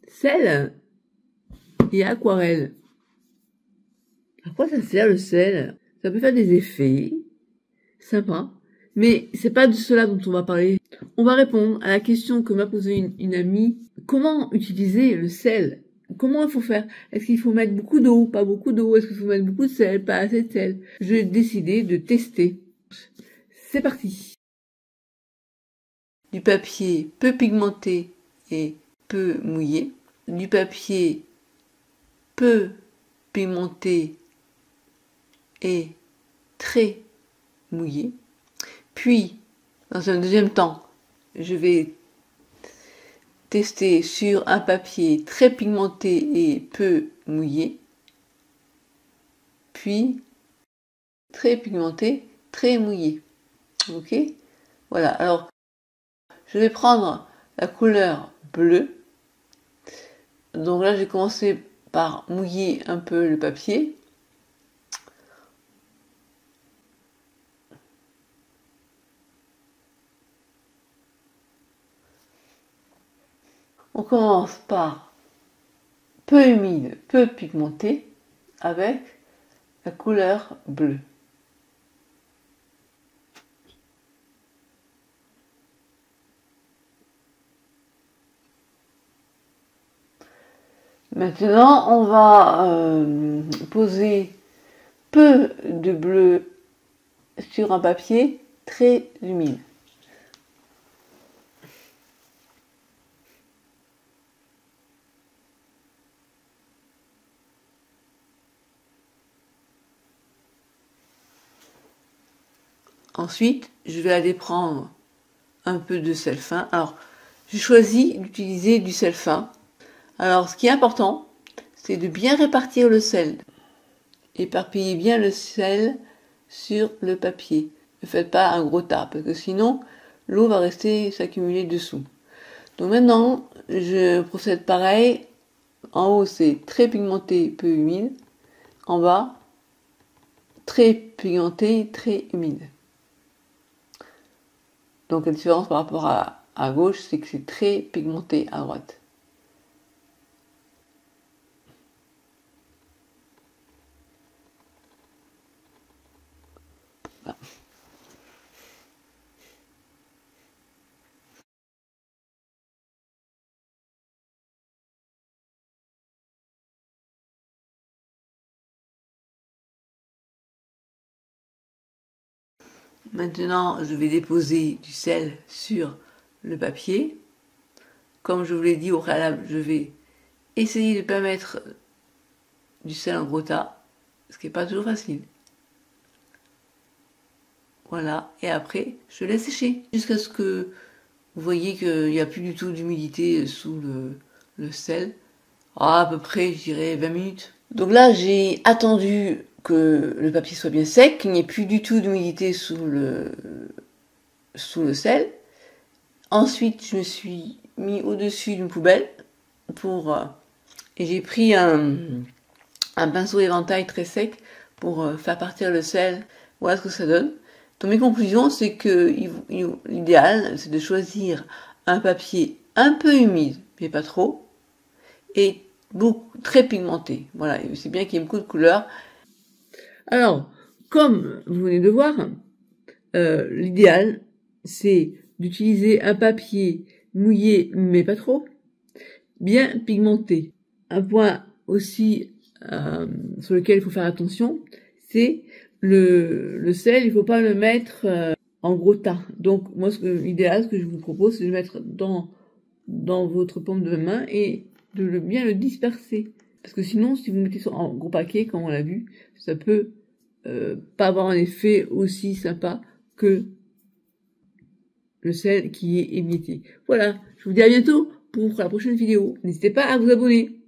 Sel et aquarelle. À quoi ça sert le sel? Ça peut faire des effets sympas, mais c'est pas de cela dont on va parler. On va répondre à la question que m'a posée une amie. Comment utiliser le sel? Comment il faut faire? Est-ce qu'il faut mettre beaucoup d'eau, pas beaucoup d'eau? Est-ce qu'il faut mettre beaucoup de sel, pas assez de sel? J'ai décidé de tester. C'est parti. Du papier peu pigmenté et peu mouillé. Du papier peu pigmenté et très mouillé. Puis, dans un deuxième temps, je vais tester sur un papier très pigmenté et peu mouillé. Puis, très pigmenté, très mouillé. Ok? Voilà. Alors, je vais prendre la couleur bleue. Donc là, j'ai commencé par mouiller un peu le papier. On commence par peu humide, peu pigmenté, avec la couleur bleue. Maintenant, on va poser peu de bleu sur un papier très humide. Ensuite, je vais aller prendre un peu de sel fin. Alors, j'ai choisi d'utiliser du sel fin. Alors, ce qui est important, c'est de bien répartir le sel. Éparpillez bien le sel sur le papier. Ne faites pas un gros tas, parce que sinon, l'eau va rester s'accumuler dessous. Donc maintenant, je procède pareil. En haut, c'est très pigmenté, peu humide. En bas, très pigmenté, très humide. Donc la différence par rapport à gauche, c'est que c'est très pigmenté à droite. Voilà. Maintenant, je vais déposer du sel sur le papier. Comme je vous l'ai dit au préalable, je vais essayer de ne pas mettre du sel en gros tas, ce qui n'est pas toujours facile. Voilà, et après, je laisse sécher jusqu'à ce que vous voyez qu'il n'y a plus du tout d'humidité sous le sel. À peu près, je dirais 20 minutes. Donc là, j'ai attendu que le papier soit bien sec, qu'il n'y ait plus du tout d'humidité sous le sel. Ensuite, je me suis mis au-dessus d'une poubelle et j'ai pris un pinceau éventail très sec pour faire partir le sel. Voilà ce que ça donne. Donc mes conclusions, c'est que l'idéal, c'est de choisir un papier un peu humide, mais pas trop, et très pigmenté. Voilà, c'est bien qu'il y ait beaucoup de couleurs. Alors, comme vous venez de voir, l'idéal, c'est d'utiliser un papier mouillé, mais pas trop, bien pigmenté. Un point aussi sur lequel il faut faire attention, c'est le sel, il ne faut pas le mettre en gros tas. Donc moi, l'idéal, ce que je vous propose, c'est de le mettre dans votre paume de main et de bien le disperser. Parce que sinon, si vous mettez ça en gros paquet, comme on l'a vu, ça peut pas avoir un effet aussi sympa que le sel qui est émietté. Voilà, je vous dis à bientôt pour la prochaine vidéo. N'hésitez pas à vous abonner.